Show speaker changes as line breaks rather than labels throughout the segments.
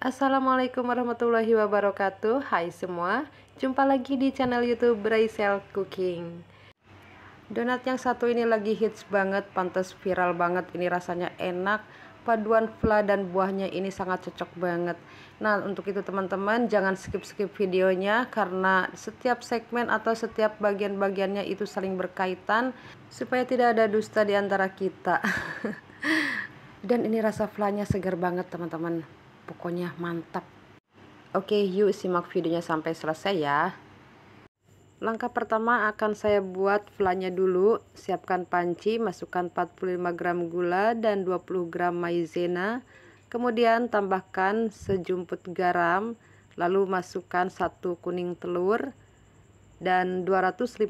Assalamualaikum warahmatullahi wabarakatuh. Hai semua, jumpa lagi di channel YouTube Braisel Cooking. Donat yang satu ini lagi hits banget, pantas viral banget. Ini rasanya enak, paduan fla dan buahnya ini sangat cocok banget. Nah, untuk itu teman-teman jangan skip-skip videonya, karena setiap segmen atau setiap bagian-bagiannya itu saling berkaitan supaya tidak ada dusta di antara kita. Dan ini rasa flanya segar banget teman-teman, pokoknya mantap. Oke, yuk simak videonya sampai selesai ya. Langkah pertama akan saya buat flanya dulu. Siapkan panci, masukkan 45 gram gula dan 20 gram maizena. Kemudian tambahkan sejumput garam, lalu masukkan 1 kuning telur dan 250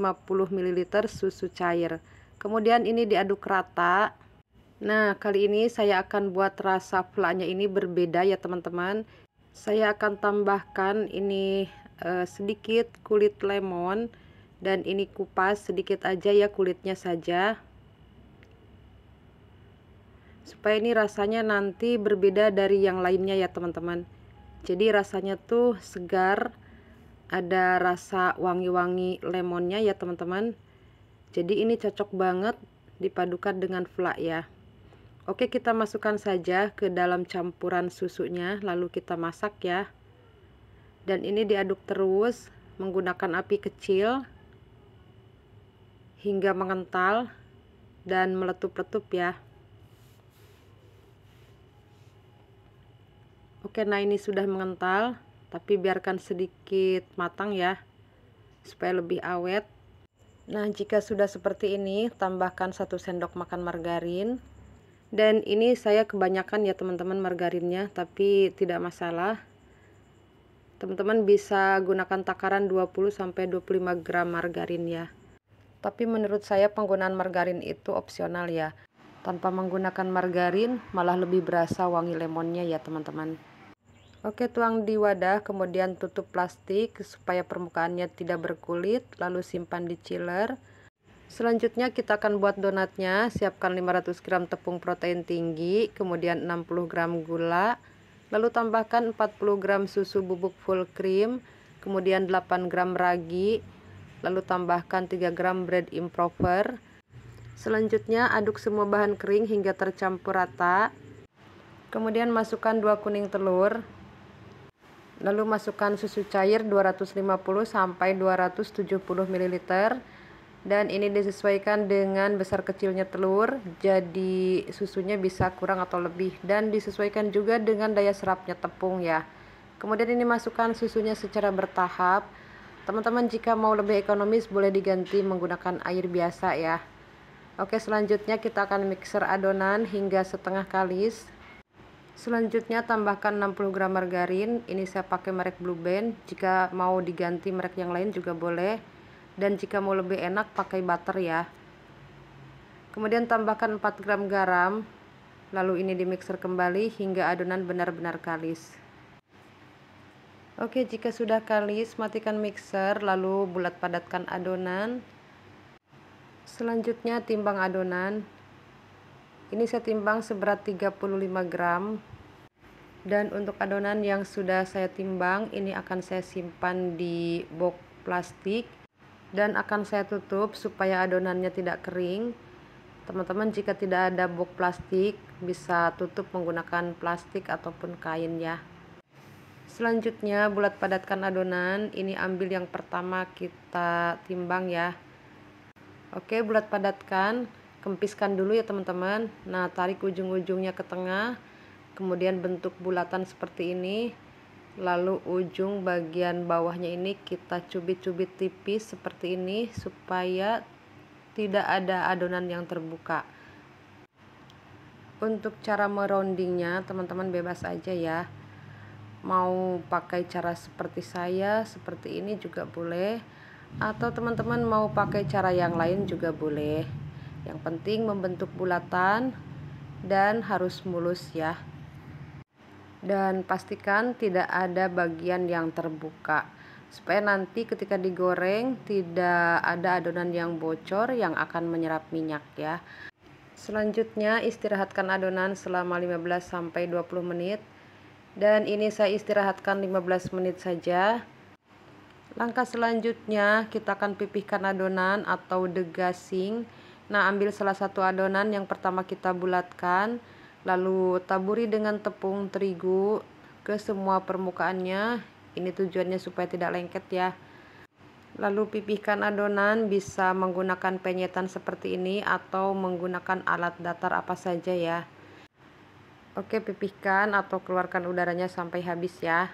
ml susu cair. Kemudian ini diaduk rata. Nah, kali ini saya akan buat rasa flanya ini berbeda ya teman-teman. Saya akan tambahkan ini sedikit kulit lemon, dan ini kupas sedikit aja ya, kulitnya saja. Supaya ini rasanya nanti berbeda dari yang lainnya ya teman-teman. Jadi rasanya tuh segar, ada rasa wangi-wangi lemonnya ya teman-teman. Jadi ini cocok banget dipadukan dengan fla ya. Oke, kita masukkan saja ke dalam campuran susunya, lalu kita masak ya. Dan ini diaduk terus menggunakan api kecil hingga mengental dan meletup-letup ya. Oke, nah ini sudah mengental, tapi biarkan sedikit matang ya, supaya lebih awet. Nah, jika sudah seperti ini, tambahkan 1 sendok makan margarin. Dan ini saya kebanyakan ya teman-teman margarinnya, tapi tidak masalah. Teman-teman bisa gunakan takaran 20-25 gram margarin ya. Tapi menurut saya penggunaan margarin itu opsional ya. Tanpa menggunakan margarin malah lebih berasa wangi lemonnya ya teman-teman. Oke, tuang di wadah, kemudian tutup plastik supaya permukaannya tidak berkulit, lalu simpan di chiller. Selanjutnya kita akan buat donatnya. Siapkan 500 gram tepung protein tinggi, kemudian 60 gram gula, lalu tambahkan 40 gram susu bubuk full cream, kemudian 8 gram ragi, lalu tambahkan 3 gram bread improver. Selanjutnya aduk semua bahan kering hingga tercampur rata. Kemudian masukkan 2 kuning telur, lalu masukkan susu cair 250 sampai 270 ml. Dan ini disesuaikan dengan besar kecilnya telur, jadi susunya bisa kurang atau lebih, dan disesuaikan juga dengan daya serapnya tepung ya. Kemudian ini masukkan susunya secara bertahap. Teman-teman jika mau lebih ekonomis boleh diganti menggunakan air biasa ya. Oke, selanjutnya kita akan mixer adonan hingga setengah kalis. Selanjutnya tambahkan 60 gram margarin. Ini saya pakai merek Blue Band, jika mau diganti merek yang lain juga boleh. Dan jika mau lebih enak pakai butter ya. Kemudian tambahkan 4 gram garam, lalu ini dimixer kembali hingga adonan benar-benar kalis. Oke, jika sudah kalis matikan mixer, lalu bulat padatkan adonan. Selanjutnya timbang adonan. Ini saya timbang seberat 35 gram. Dan untuk adonan yang sudah saya timbang, ini akan saya simpan di box plastik dan akan saya tutup supaya adonannya tidak kering. Teman-teman jika tidak ada box plastik bisa tutup menggunakan plastik ataupun kain ya. Selanjutnya bulat padatkan adonan. Ini ambil yang pertama kita timbang ya. Oke, bulat padatkan, kempiskan dulu ya teman-teman. Nah, tarik ujung-ujungnya ke tengah, kemudian bentuk bulatan seperti ini. Lalu ujung bagian bawahnya ini kita cubit-cubit tipis seperti ini supaya tidak ada adonan yang terbuka. Untuk cara merondingnya teman-teman bebas aja ya. Mau pakai cara seperti saya, seperti ini juga boleh, atau teman-teman mau pakai cara yang lain juga boleh. Yang penting membentuk bulatan dan harus mulus ya. Dan pastikan tidak ada bagian yang terbuka supaya nanti ketika digoreng tidak ada adonan yang bocor yang akan menyerap minyak ya. Selanjutnya istirahatkan adonan selama 15-20 menit. Dan ini saya istirahatkan 15 menit saja. Langkah selanjutnya kita akan pipihkan adonan atau degazing. Nah, ambil salah satu adonan yang pertama kita bulatkan, lalu taburi dengan tepung terigu ke semua permukaannya. Ini tujuannya supaya tidak lengket ya. Lalu pipihkan adonan, bisa menggunakan penyetan seperti ini atau menggunakan alat datar apa saja ya. Oke, pipihkan atau keluarkan udaranya sampai habis ya.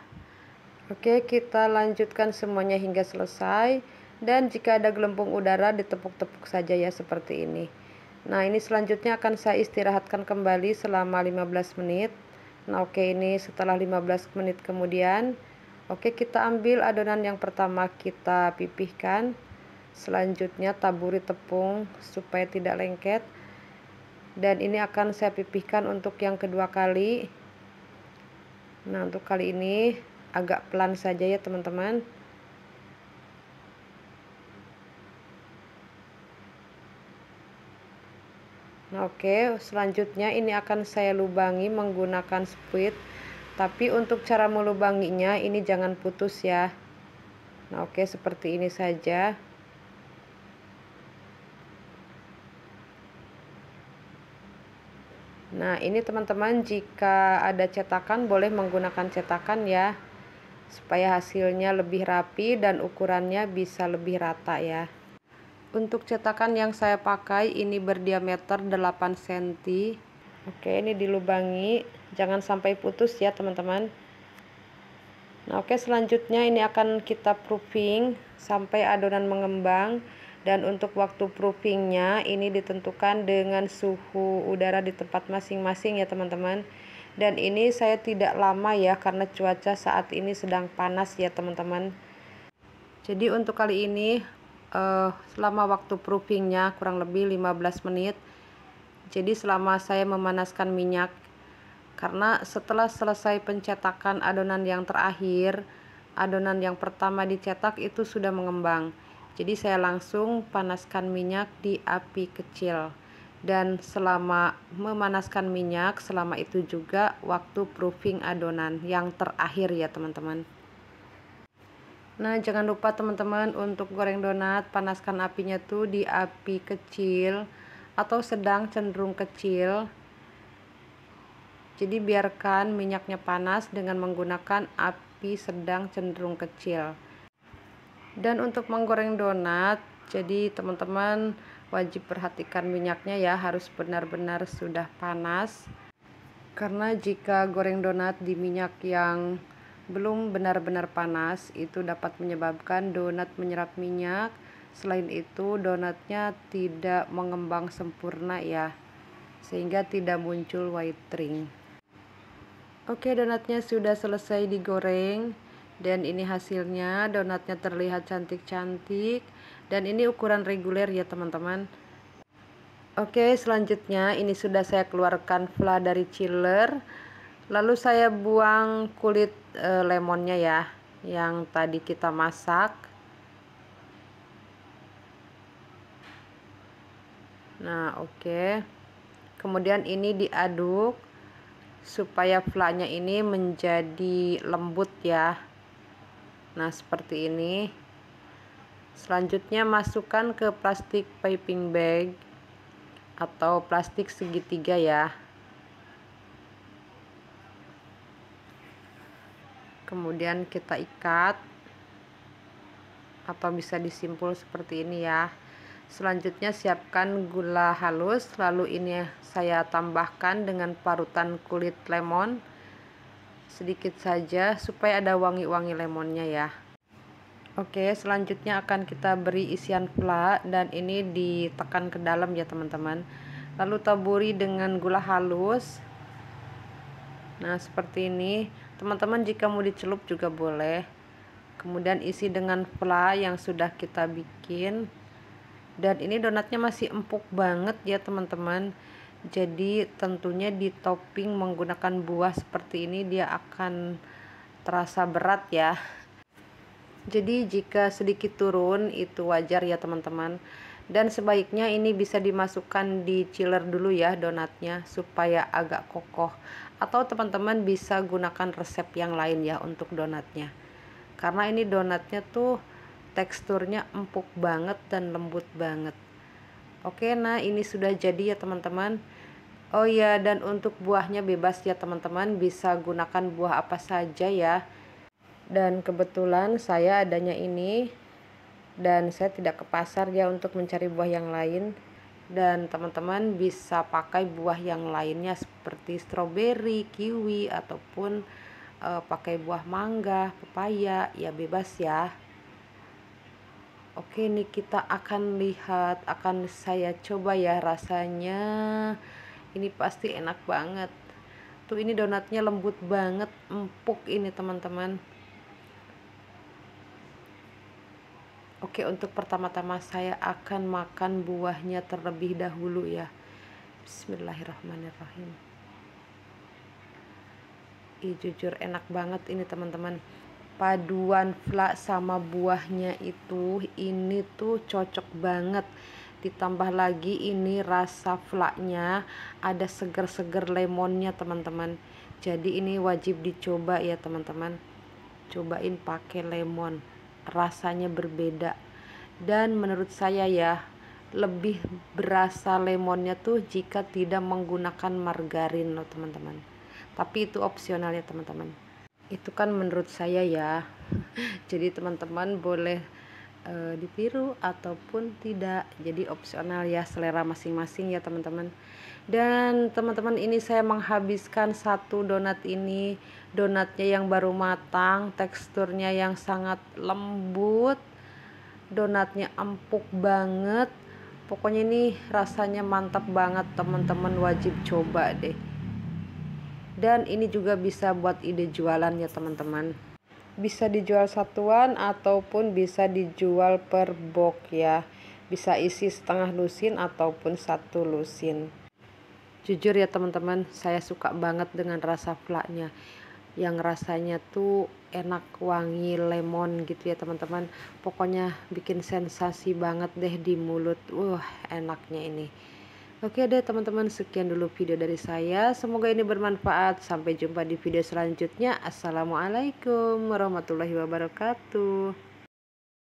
Oke, kita lanjutkan semuanya hingga selesai. Dan jika ada gelembung udara, ditepuk-tepuk saja ya seperti ini. Nah, ini selanjutnya akan saya istirahatkan kembali selama 15 menit. Nah, oke, ini setelah 15 menit kemudian, oke, kita ambil adonan yang pertama, kita pipihkan. Selanjutnya taburi tepung supaya tidak lengket. Dan ini akan saya pipihkan untuk yang kedua kali. Nah, untuk kali ini agak pelan saja ya teman-teman. Nah, oke, selanjutnya ini akan saya lubangi menggunakan spuit, tapi untuk cara melubanginya ini jangan putus ya. Nah, oke, seperti ini saja. Nah, ini teman-teman, jika ada cetakan boleh menggunakan cetakan ya, supaya hasilnya lebih rapi dan ukurannya bisa lebih rata ya. Untuk cetakan yang saya pakai ini berdiameter 8 cm. Oke, ini dilubangi, jangan sampai putus ya teman-teman. Nah, oke, selanjutnya ini akan kita proofing sampai adonan mengembang. Dan untuk waktu proofingnya ini ditentukan dengan suhu udara di tempat masing-masing ya teman-teman. Dan ini saya tidak lama ya, karena cuaca saat ini sedang panas ya teman-teman. Jadi untuk kali ini selama waktu proofingnya kurang lebih 15 menit. Jadi selama saya memanaskan minyak, karena setelah selesai pencetakan adonan yang terakhir, adonan yang pertama dicetak itu sudah mengembang. Jadi saya langsung panaskan minyak di api kecil. Dan selama memanaskan minyak, selama itu juga waktu proofing adonan yang terakhir ya teman-teman. Nah, jangan lupa teman-teman untuk goreng donat, panaskan apinya tuh di api kecil atau sedang cenderung kecil. Jadi biarkan minyaknya panas dengan menggunakan api sedang cenderung kecil. Dan untuk menggoreng donat, jadi teman-teman wajib perhatikan minyaknya ya, harus benar-benar sudah panas. Karena jika goreng donat di minyak yang belum benar-benar panas, itu dapat menyebabkan donat menyerap minyak. Selain itu, donatnya tidak mengembang sempurna ya, sehingga tidak muncul white ring. Oke, donatnya sudah selesai digoreng. Dan ini hasilnya, donatnya terlihat cantik-cantik. Dan ini ukuran reguler ya teman-teman. Oke, selanjutnya ini sudah saya keluarkan fla dari chiller. Lalu saya buang kulit lemonnya ya, yang tadi kita masak. Nah, oke. Kemudian ini diaduk supaya flanya ini menjadi lembut ya. Nah, seperti ini. Selanjutnya masukkan ke plastik piping bag atau plastik segitiga ya. Kemudian kita ikat atau bisa disimpul seperti ini ya. Selanjutnya siapkan gula halus, lalu ini saya tambahkan dengan parutan kulit lemon sedikit saja supaya ada wangi-wangi lemonnya ya. Oke, selanjutnya akan kita beri isian fla dan ini ditekan ke dalam ya teman-teman. Lalu taburi dengan gula halus. Nah, seperti ini. Teman-teman jika mau dicelup juga boleh. Kemudian isi dengan fla yang sudah kita bikin. Dan ini donatnya masih empuk banget ya teman-teman. Jadi tentunya di topping menggunakan buah seperti ini dia akan terasa berat ya. Jadi jika sedikit turun itu wajar ya teman-teman. Dan sebaiknya ini bisa dimasukkan di chiller dulu ya donatnya supaya agak kokoh. atau teman-teman bisa gunakan resep yang lain ya untuk donatnya, karena ini donatnya tuh teksturnya empuk banget dan lembut banget. Oke, nah ini sudah jadi ya teman-teman. Oh ya, dan untuk buahnya bebas ya teman-teman, bisa gunakan buah apa saja ya. Dan kebetulan saya adanya ini, dan saya tidak ke pasar ya untuk mencari buah yang lain. Dan teman-teman bisa pakai buah yang lainnya seperti stroberi, kiwi, ataupun pakai buah mangga, pepaya, ya bebas ya. Oke, nih kita akan lihat, akan saya coba ya rasanya. Ini pasti enak banget. Tuh ini donatnya lembut banget, empuk ini teman-teman. Oke, untuk pertama-tama saya akan makan buahnya terlebih dahulu ya. Bismillahirrahmanirrahim. Jujur enak banget ini teman-teman. Paduan vla sama buahnya itu ini tuh cocok banget. Ditambah lagi ini rasa vlanya ada seger-seger lemonnya teman-teman. Jadi ini wajib dicoba ya teman-teman. Cobain pakai lemon, rasanya berbeda. Dan menurut saya ya, lebih berasa lemonnya tuh jika tidak menggunakan margarin loh teman-teman. Tapi itu opsional ya teman-teman. Itu kan menurut saya ya. Jadi teman-teman boleh ditiru ataupun tidak, jadi opsional ya, selera masing-masing ya teman-teman. Dan teman-teman, ini saya menghabiskan satu donat ini, donatnya yang baru matang, teksturnya yang sangat lembut, donatnya empuk banget, pokoknya ini rasanya mantap banget teman-teman, wajib coba deh. Dan ini juga bisa buat ide jualan ya teman-teman. Bisa dijual satuan ataupun bisa dijual per box ya. Bisa isi setengah lusin ataupun 1 lusin. Jujur ya teman-teman, saya suka banget dengan rasa vlanya. Yang rasanya tuh enak, wangi lemon gitu ya teman-teman. Pokoknya bikin sensasi banget deh di mulut. Enaknya ini. Oke deh teman-teman, sekian dulu video dari saya. Semoga ini bermanfaat. Sampai jumpa di video selanjutnya. Assalamualaikum warahmatullahi wabarakatuh.